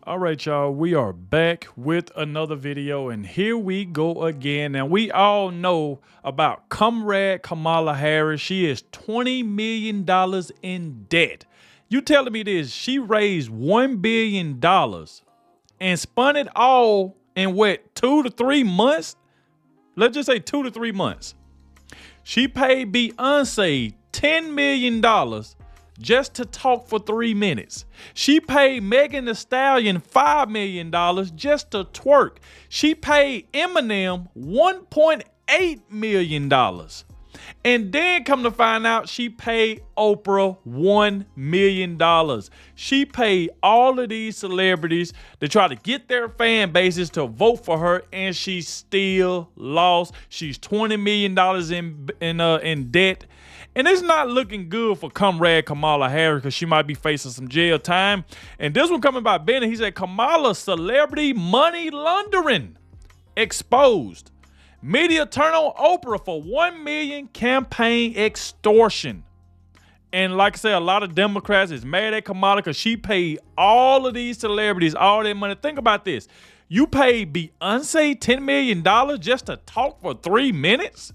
All right, y'all, we are back with another video, and here we go again. Now, we all know about Comrade Kamala Harris. She is $20 million in debt. You telling me this? She raised $1 billion and spun it all in what, 2 to 3 months? Let's just say 2 to 3 months. She paid Beyonce $10 million just to talk for 3 minutes. She paid Megan Thee Stallion $5 million just to twerk. She paid Eminem $1.8 million. And then come to find out, she paid Oprah $1 million. She paid all of these celebrities to try to get their fan bases to vote for her, and she still lost. She's $20 million in debt. And it's not looking good for Comrade Kamala Harris because she might be facing some jail time. And this one coming by Bennett, he said, Kamala celebrity money laundering exposed. Media turn on Oprah for $1 million campaign extortion. And like I said, a lot of Democrats is mad at Kamala because she paid all of these celebrities all their money. Think about this. You paid Beyonce $10 million just to talk for 3 minutes?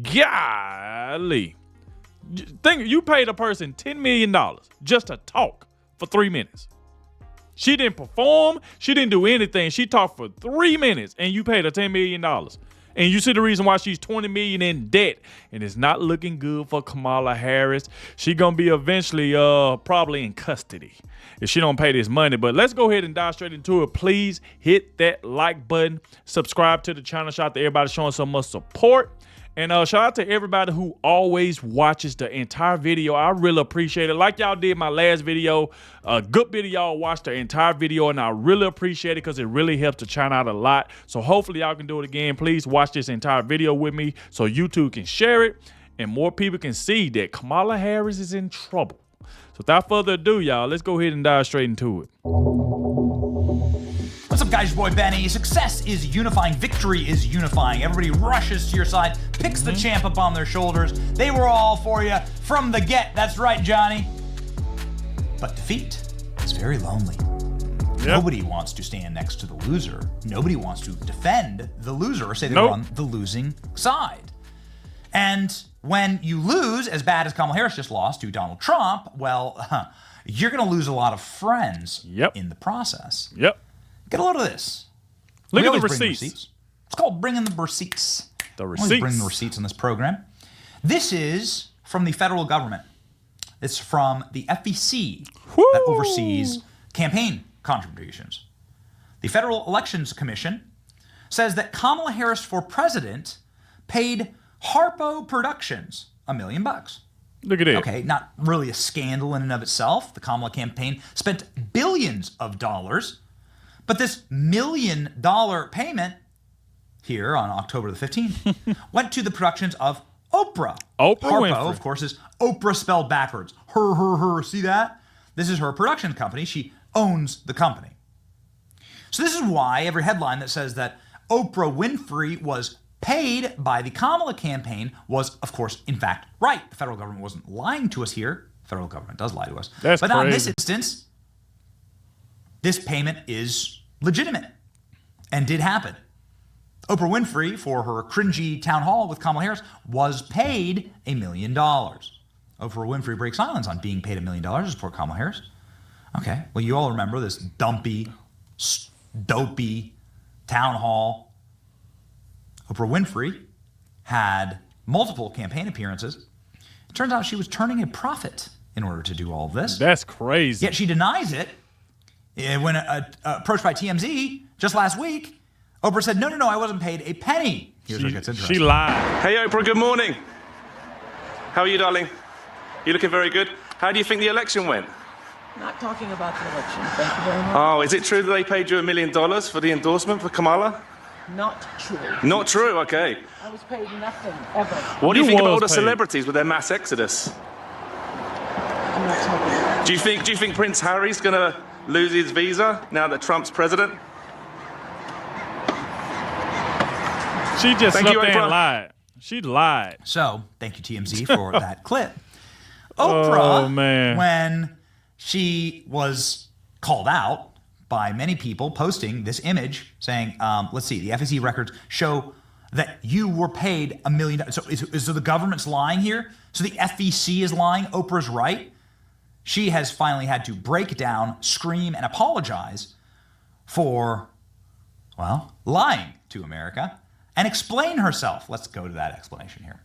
Golly. Think you paid a person $10 million just to talk for 3 minutes. She didn't perform. She didn't do anything. She talked for 3 minutes and you paid her $10 million. And you see the reason why she's $20 million in debt. And it's not looking good for Kamala Harris. She gonna be eventually probably in custody if she don't pay this money. But let's go ahead and dive straight into it. Please hit that like button. Subscribe to the channel. Shout out to everybody showing so much support. And shout out to everybody who always watches the entire video. I really appreciate it. Like y'all did my last video, a good bit of y'all watched the entire video, and I really appreciate it because it really helps the channel out a lot. So hopefully y'all can do it again. Please watch this entire video with me so YouTube can share it and more people can see that Kamala Harris is in trouble. So without further ado, y'all, let's go ahead and dive straight into it. What's up, guys? Your boy Benny. Success is unifying. Victory is unifying. Everybody rushes to your side, picks the champ up on their shoulders. They were all for you from the get. That's right, Johnny. But defeat is very lonely. Yep. Nobody wants to stand next to the loser. Nobody wants to defend the loser or say they're on the losing side. And when you lose, as bad as Kamala Harris just lost to Donald Trump, well, you're going to lose a lot of friends in the process. Yep. Get a load of this. Look at the receipts. It's called bringing the receipts. The receipts. Always bring the receipts on this program. This is from the federal government. It's from the FEC that oversees campaign contributions. The Federal Elections Commission says that Kamala Harris for president paid Harpo Productions $1 million. Look at it. Okay, not really a scandal in and of itself. The Kamala campaign spent billions of dollars. But this $1 million payment here on October the 15th went to the productions of Oprah. Oprah Harpo, Winfrey. of course, is Oprah spelled backwards. Her. See that? This is her production company. She owns the company. So this is why every headline that says that Oprah Winfrey was paid by the Kamala campaign was, of course, in fact, right. The federal government wasn't lying to us here. The federal government does lie to us. But not in this instance. This payment is legitimate and did happen. Oprah Winfrey, for her cringy town hall with Kamala Harris, was paid $1 million. Oprah Winfrey breaks silence on being paid $1 million to support Kamala Harris. Okay, well, you all remember this dumpy, dopey town hall. Oprah Winfrey had multiple campaign appearances. It turns out she was turning a profit in order to do all of this. That's crazy. Yet she denies it. When approached by TMZ just last week, Oprah said, no, I wasn't paid a penny. Here's where it gets interesting. She lied. Hey, Oprah, good morning. How are you, darling? You looking very good. How do you think the election went? Not talking about the election. Thank you very much. Oh, is it true that they paid you $1 million for the endorsement for Kamala? Not true. Not true, okay. I was paid nothing, ever. What do you think about all the paid. celebrities with their mass exodus? I'm not talking about Do you think Prince Harry's gonna lose his visa now that Trump's president? She just Thank slept you, there Oprah. and lied. She lied. So, thank you, TMZ, for that clip. Oprah, Oh, man. when she was called out by many people posting this image saying, let's see, the FEC records show that you were paid $1 million. So the government's lying here? So the FEC is lying? Oprah's right? She has finally had to break down, scream, and apologize for, well, lying to America and explain herself. Let's go to that explanation here.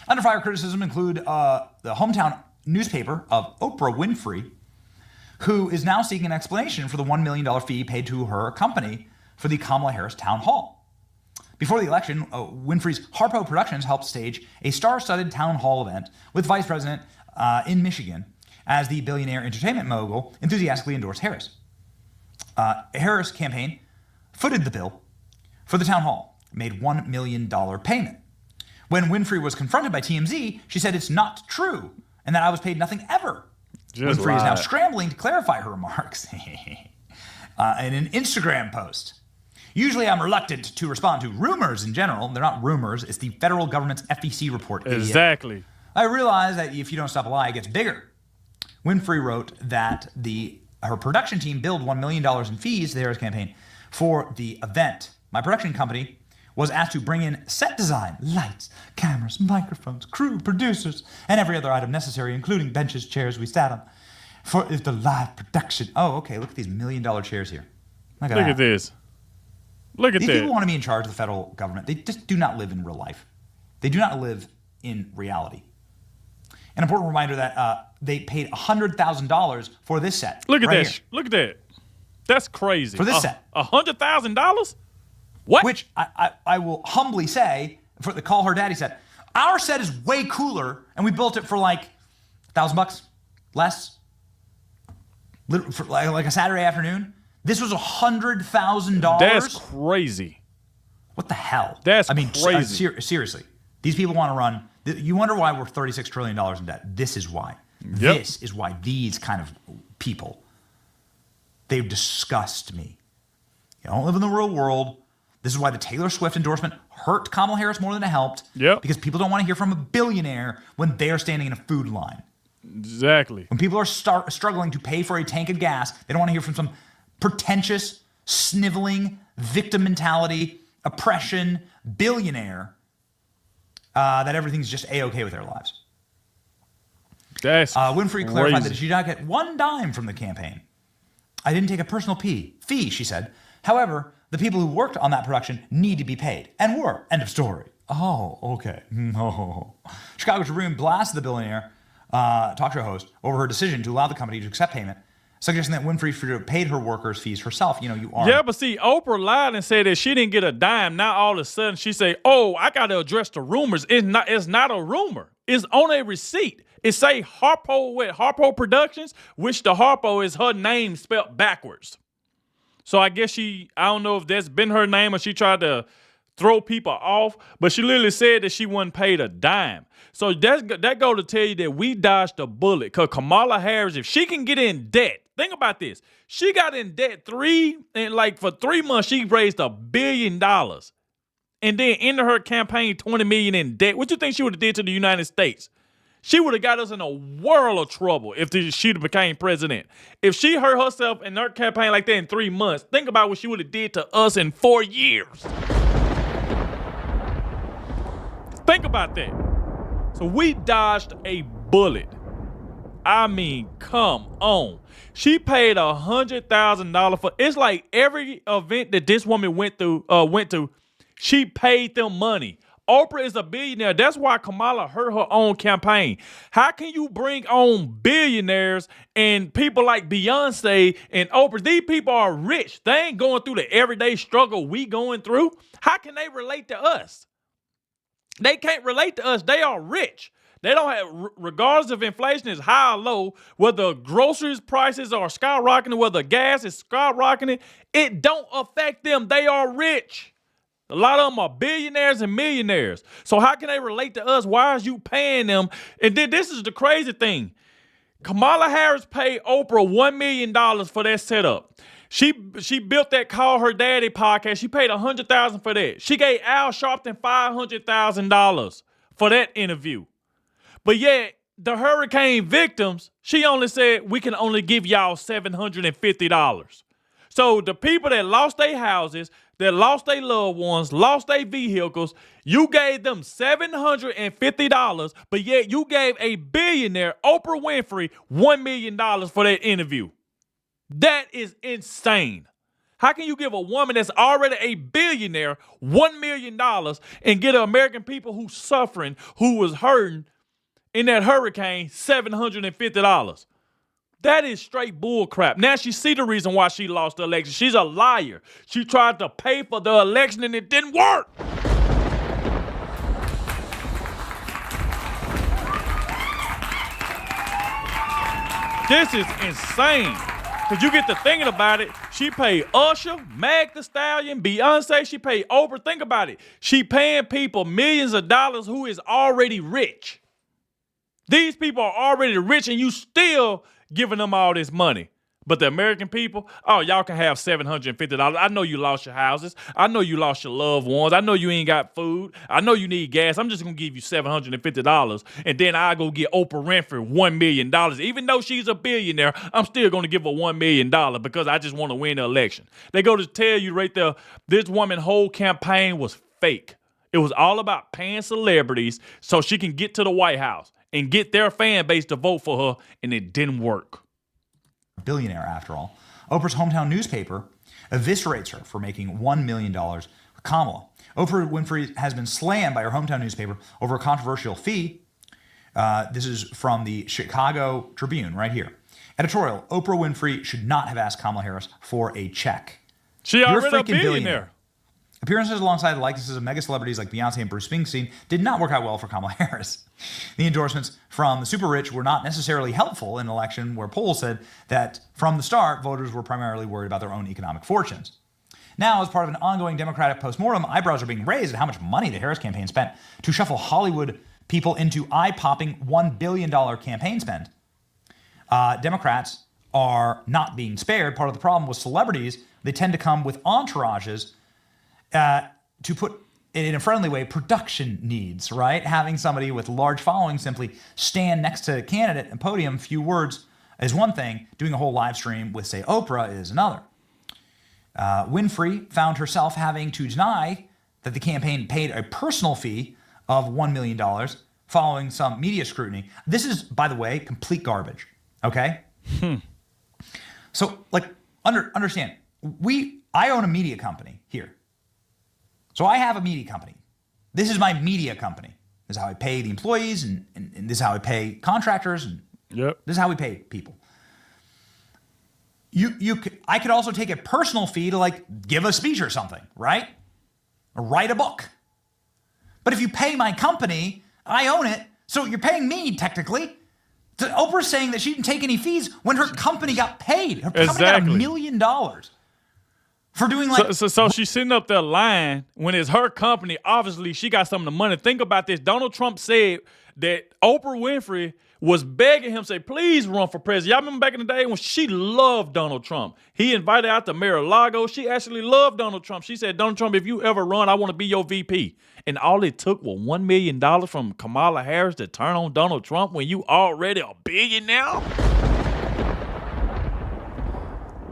Under fire criticism include the hometown newspaper of Oprah Winfrey, who is now seeking an explanation for the $1 million fee paid to her company for the Kamala Harris town hall. Before the election, Winfrey's Harpo Productions helped stage a star-studded town hall event with Vice President in Michigan as the billionaire entertainment mogul enthusiastically endorsed Harris. Harris' campaign footed the bill for the town hall, made $1 million payment. When Winfrey was confronted by TMZ, she said it's not true and that I was paid nothing ever. Just Winfrey is now lied. scrambling to clarify her remarks in an Instagram post. Usually I'm reluctant to respond to rumors in general. They're not rumors. It's the federal government's FEC report. Idiot. Exactly. I realize that if you don't stop a lie, it gets bigger. Winfrey wrote that her production team billed $1 million in fees to the Harris campaign for the event. My production company was asked to bring in set design, lights, cameras, microphones, crew, producers, and every other item necessary, including benches, chairs we sat on, for the live production. Oh, okay, look at these $1 million chairs here. Look Look at this. Look at These that. people want to be in charge of the federal government. They just do not live in real life. They do not live in reality. An important reminder that they paid $100,000 for this set. Look at right that. here. Look at that. That's crazy. For this set. $100,000? What? Which I will humbly say, for the Call Her Daddy set, our set is way cooler, and we built it for like $1,000 less, for like a Saturday afternoon. This was $100,000. That's crazy. What the hell? That's I mean, crazy. Seriously, these people want to run. You wonder why we're $36 trillion in debt. This is why. Yep. This is why these kind of people, they disgust me. You don't live in the real world. This is why the Taylor Swift endorsement hurt Kamala Harris more than it helped. Yep. Because people don't want to hear from a billionaire when they're standing in a food line. Exactly. When people are struggling to pay for a tank of gas, they don't want to hear from some pretentious, sniveling, victim mentality, oppression, billionaire that everything's just A-okay with their lives. That's Winfrey clarified crazy. that she did not get one dime from the campaign. I didn't take a personal fee, she said. However, the people who worked on that production need to be paid, and were. End of story. Oh, okay. No. Chicago Tribune blasted the billionaire talk show host over her decision to allow the company to accept payment, suggesting that Winfrey should have paid her workers' fees herself. You know, you are. Yeah, but see, Oprah lied and said that she didn't get a dime. Now all of a sudden she say, "Oh, I got to address the rumors." It's not a rumor. It's on a receipt. It say Harpo Productions, which the Harpo is her name spelled backwards. So I guess I don't know if that's been her name or she tried to throw people off, but she literally said that she wasn't paid a dime. So that go to tell you that we dodged a bullet, because Kamala Harris, if she can get in debt, think about this. She got in debt for 3 months, she raised $1 billion. And then into her campaign, $20 million in debt. What you think she would have did to the United States? She would have got us in a world of trouble if she'd became president. If she hurt herself in her campaign like that in 3 months, think about what she would have did to us in 4 years. Think about that. So we dodged a bullet. I mean, come on. She paid $100,000 for. It's like every event that this woman went to, she paid them money. Oprah is a billionaire. That's why Kamala hurt her own campaign. How can you bring on billionaires and people like Beyonce and Oprah? These people are rich. They ain't going through the everyday struggle we going through. How can they relate to us? They can't relate to us. They are rich. They don't have, regardless if inflation is high or low, whether groceries prices are skyrocketing, whether gas is skyrocketing, it don't affect them. They are rich. A lot of them are billionaires and millionaires. So how can they relate to us? Why is you paying them? And then this is the crazy thing. Kamala Harris paid Oprah $1 million for that setup. She built that Call Her Daddy podcast. She paid $100,000 for that. She gave Al Sharpton $500,000 for that interview. But yet, the hurricane victims, she only said, we can only give y'all $750. So the people that lost their houses, that lost their loved ones, lost their vehicles, you gave them $750, but yet you gave a billionaire, Oprah Winfrey, $1 million for that interview. That is insane. How can you give a woman that's already a billionaire $1 million and get the American people who's suffering, who was hurting in that hurricane, $750? That is straight bull crap. Now she see the reason why she lost the election. She's a liar. She tried to pay for the election and it didn't work. This is insane. Because you get to thinking about it, she paid Usher, Meg Thee Stallion, Beyonce, she paid Oprah. Think about it. She paying people millions of dollars who is already rich. These people are already rich and you still giving them all this money. But the American people, oh, y'all can have $750. I know you lost your houses. I know you lost your loved ones. I know you ain't got food. I know you need gas. I'm just going to give you $750. And then I go get Oprah Winfrey $1 million. Even though she's a billionaire, I'm still going to give her $1 million because I just want to win the election. They go to tell you right there, this woman's whole campaign was fake. It was all about paying celebrities so she can get to the White House and get their fan base to vote for her, and it didn't work. Billionaire, after all. Oprah's hometown newspaper eviscerates her for making $1 million with Kamala. Oprah Winfrey has been slammed by her hometown newspaper over a controversial fee. This is from the Chicago Tribune right here. Editorial: Oprah Winfrey should not have asked Kamala Harris for a check. She already a billionaire. Appearances alongside the likenesses of mega celebrities like Beyonce and Bruce Springsteen did not work out well for Kamala Harris. The endorsements from the super rich were not necessarily helpful in an election where polls said that from the start, voters were primarily worried about their own economic fortunes. Now, as part of an ongoing Democratic postmortem, eyebrows are being raised at how much money the Harris campaign spent to shuffle Hollywood people into eye-popping $1 billion campaign spend. Democrats are not being spared. Part of the problem with celebrities, they tend to come with entourages to put it in a friendly way, production needs, right? Having somebody with large following simply stand next to a candidate and podium, few words, is one thing. Doing a whole live stream with, say, Oprah is another. Winfrey found herself having to deny that the campaign paid a personal fee of $1 million following some media scrutiny. This is, by the way, complete garbage, okay? So, understand, I own a media company here. So I have a media company. This is my media company. This is how I pay the employees, and this is how I pay contractors, and this is how we pay people. I could also take a personal fee to give a speech or something, right? Or write a book. But if you pay my company, I own it, so you're paying me technically. Oprah's saying that she didn't take any fees when her company got paid. Her company got $1 million. For doing so she's sitting up there lying when it's her company. Obviously, she got some of the money. Think about this. Donald Trump said that Oprah Winfrey was begging him, say, please run for president. Y'all remember back in the day when she loved Donald Trump? He invited her out to Mar-a-Lago. She actually loved Donald Trump. She said, Donald Trump, if you ever run, I want to be your VP. And all it took was $1 million from Kamala Harris to turn on Donald Trump when you already a billionaire?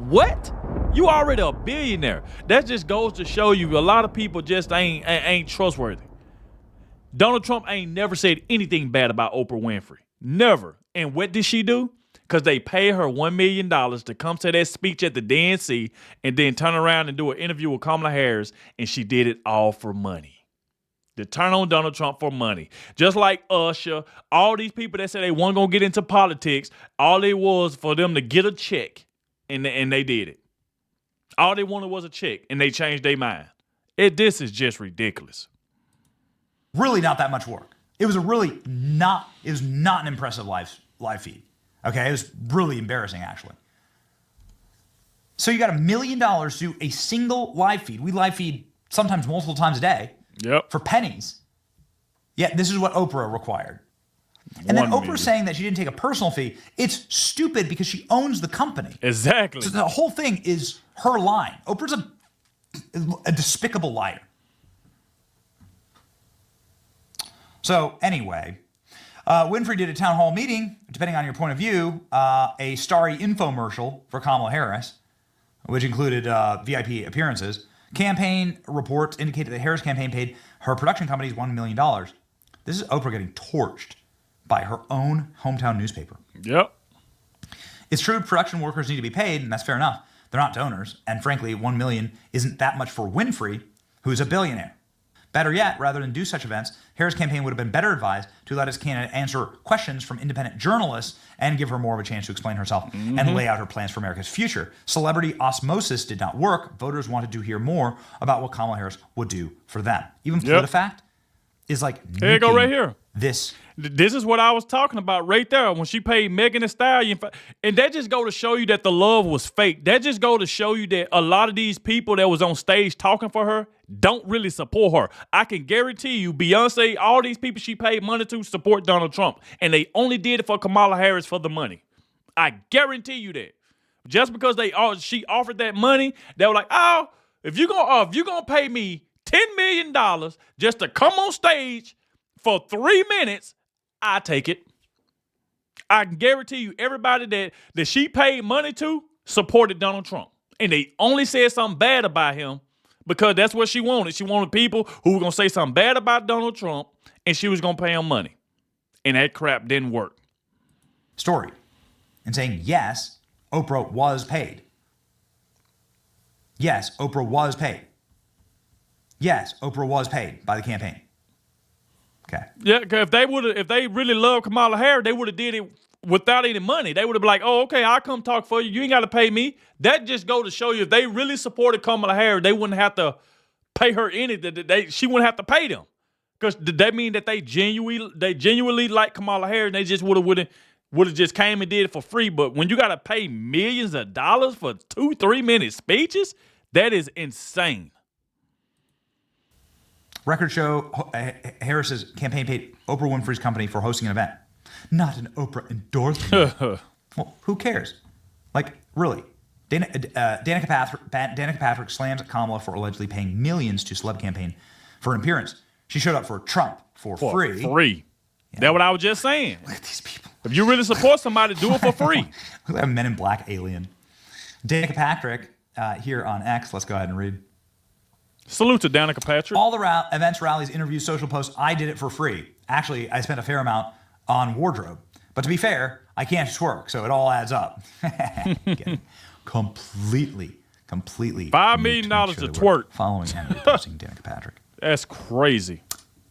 What? You already a billionaire. That just goes to show you a lot of people just ain't trustworthy. Donald Trump ain't never said anything bad about Oprah Winfrey. Never. And what did she do? Because they paid her $1 million to come to that speech at the DNC and then turn around and do an interview with Kamala Harris, and she did it all for money. To turn on Donald Trump for money. Just like Usher, all these people that said they weren't going to get into politics, all it was for them to get a check, and they did it. All they wanted was a check, and they changed their mind. This is just ridiculous. Really not that much work. It was not an impressive live feed. Okay, it was really embarrassing, actually. So you got $1 million to do a single live feed. We live feed sometimes multiple times a day for pennies. Yet this is what Oprah required. And then Oprah saying that she didn't take a personal fee. It's stupid because she owns the company. Exactly. So the whole thing is her lying. Oprah's a despicable liar. So anyway, Winfrey did a town hall meeting, depending on your point of view, a starry infomercial for Kamala Harris. which included VIP appearances. Campaign reports indicated the Harris campaign paid her production companies $1 million. This is Oprah getting torched by her own hometown newspaper. Yep. It's true production workers need to be paid, and that's fair enough. They're not donors, and frankly, $1 million isn't that much for Winfrey, who's a billionaire. Better yet, rather than do such events, Harris' campaign would have been better advised to let his candidate answer questions from independent journalists and give her more of a chance to explain herself and lay out her plans for America's future. Celebrity osmosis did not work. Voters wanted to hear more about what Kamala Harris would do for them. Even PolitiFact is like, here you go right here. This is what I was talking about right there when she paid Megyn Thee Stallion. And that just go to show you that the love was fake. That just go to show you that a lot of these people that was on stage talking for her don't really support her. I can guarantee you Beyonce, all these people she paid money to support Donald Trump. And they only did it for Kamala Harris for the money. I guarantee you that. Just because she offered that money, they were like, oh, if you're gonna pay me $10 million just to come on stage for 3 minutes, I take it. I can guarantee you everybody that she paid money to supported Donald Trump. And they only said something bad about him because that's what she wanted. She wanted people who were going to say something bad about Donald Trump, and she was going to pay him money. And that crap didn't work. story and saying, yes, Oprah was paid. Yes, Oprah was paid. Yes, Oprah was paid by the campaign. Okay. Yeah, because if they really loved Kamala Harris, they would have did it without any money. They would have been like, oh, okay, I'll come talk for you. You ain't got to pay me. That just go to show you if they really supported Kamala Harris, they wouldn't have to pay her anything. She wouldn't have to pay them. Because that mean that they genuinely like Kamala Harris, and they just would have just came and did it for free. But when you got to pay millions of dollars for 2-3 minute speeches, that is insane. Records show Harris's campaign paid Oprah Winfrey's company for hosting an event. Not an Oprah endorsement. Well, who cares? Like, really? Danica Patrick slams Kamala for allegedly paying millions to celeb campaign for an appearance. She showed up for Trump for free. Free. Yeah. That's what I was just saying. Look at these people. If you really support somebody, do it for free. Look at that Men in Black alien. Danica Patrick here on X. Let's go ahead and read. Salute to Danica Patrick. All the events, rallies, interviews, social posts, I did it for free. Actually, I spent a fair amount on wardrobe. But to be fair, I can't twerk, so it all adds up. Completely. $5 million to twerk. Following and reposting Danica Patrick. That's crazy.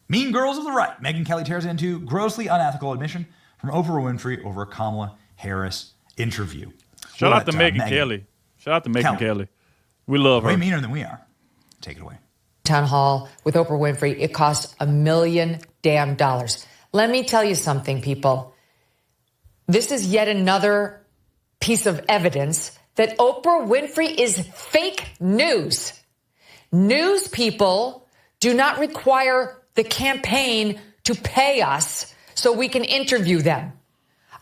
Mean Girls of the Right. Megyn Kelly tears into grossly unethical admission from Oprah Winfrey over a Kamala Harris interview. Shout out to Megyn Kelly. Shout out to Megyn Kelly. We love her. Way meaner than we are. Take it away. Town hall with Oprah Winfrey. It cost $1 million damn. Let me tell you something, people. This is yet another piece of evidence that Oprah Winfrey is fake news. News people do not require the campaign to pay us so we can interview them.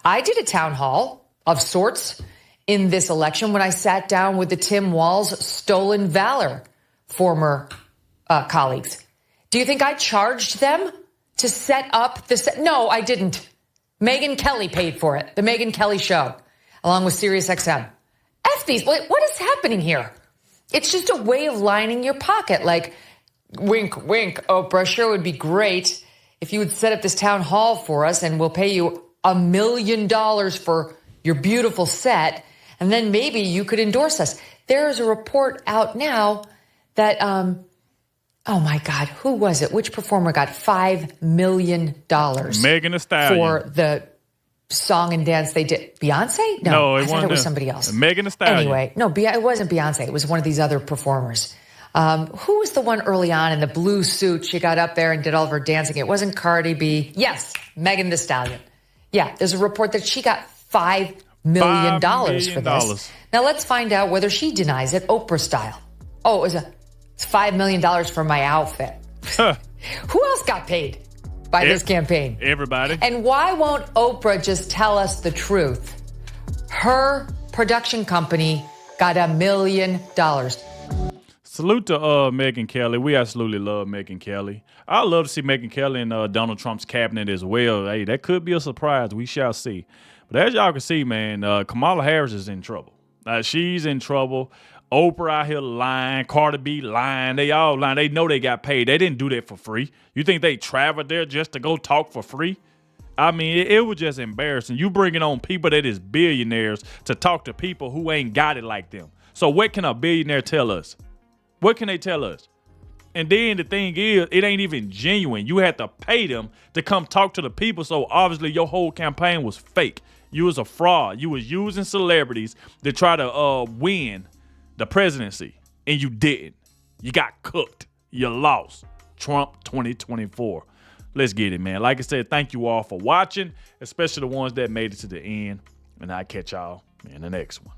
I did a town hall of sorts in this election when I sat down with the Tim Walz Stolen Valor former colleagues. Do you think I charged them to set up the set? No, I didn't. Megyn Kelly paid for it. The Megyn Kelly show, along with SiriusXM. F these. What is happening here? It's just a way of lining your pocket. Like, wink, wink, Oprah. Sure would be great if you would set up this town hall for us and we'll pay you $1 million for your beautiful set. And then maybe you could endorse us. There is a report out now that, oh my God, who was it? Which performer got $5 million? Megyn Thee Stallion. For the song and dance they did. Beyonce? No, I thought it was somebody else. Megyn Thee Stallion. Anyway, no, it wasn't Beyonce. It was one of these other performers. Who was the one early on in the blue suit? She got up there and did all of her dancing. It wasn't Cardi B. Yes, Megyn Thee Stallion. Yeah, there's a report that she got $5 million for this. Now let's find out whether she denies it Oprah style. Oh, it's $5 million for my outfit. Who else got paid by this campaign? Everybody. And why won't Oprah just tell us the truth? Her production company got $1 million. Salute to Megyn Kelly. We absolutely love Megyn Kelly. I love to see Megyn Kelly in Donald Trump's cabinet as well. Hey, that could be a surprise. We shall see. But as y'all can see, man, Kamala Harris is in trouble. She's in trouble. Oprah out here lying, Cardi B lying, they all lying. They know they got paid. They didn't do that for free. You think they traveled there just to go talk for free? I mean, it was just embarrassing. You bringing on people that is billionaires to talk to people who ain't got it like them. So what can a billionaire tell us? What can they tell us? And then the thing is, it ain't even genuine. You had to pay them to come talk to the people. So obviously your whole campaign was fake. You was a fraud. You was using celebrities to try to win the presidency, and you didn't. You got cooked. You lost. Trump 2024. Let's get it, man. Like I said, thank you all for watching, especially the ones that made it to the end. And I'll catch y'all in the next one.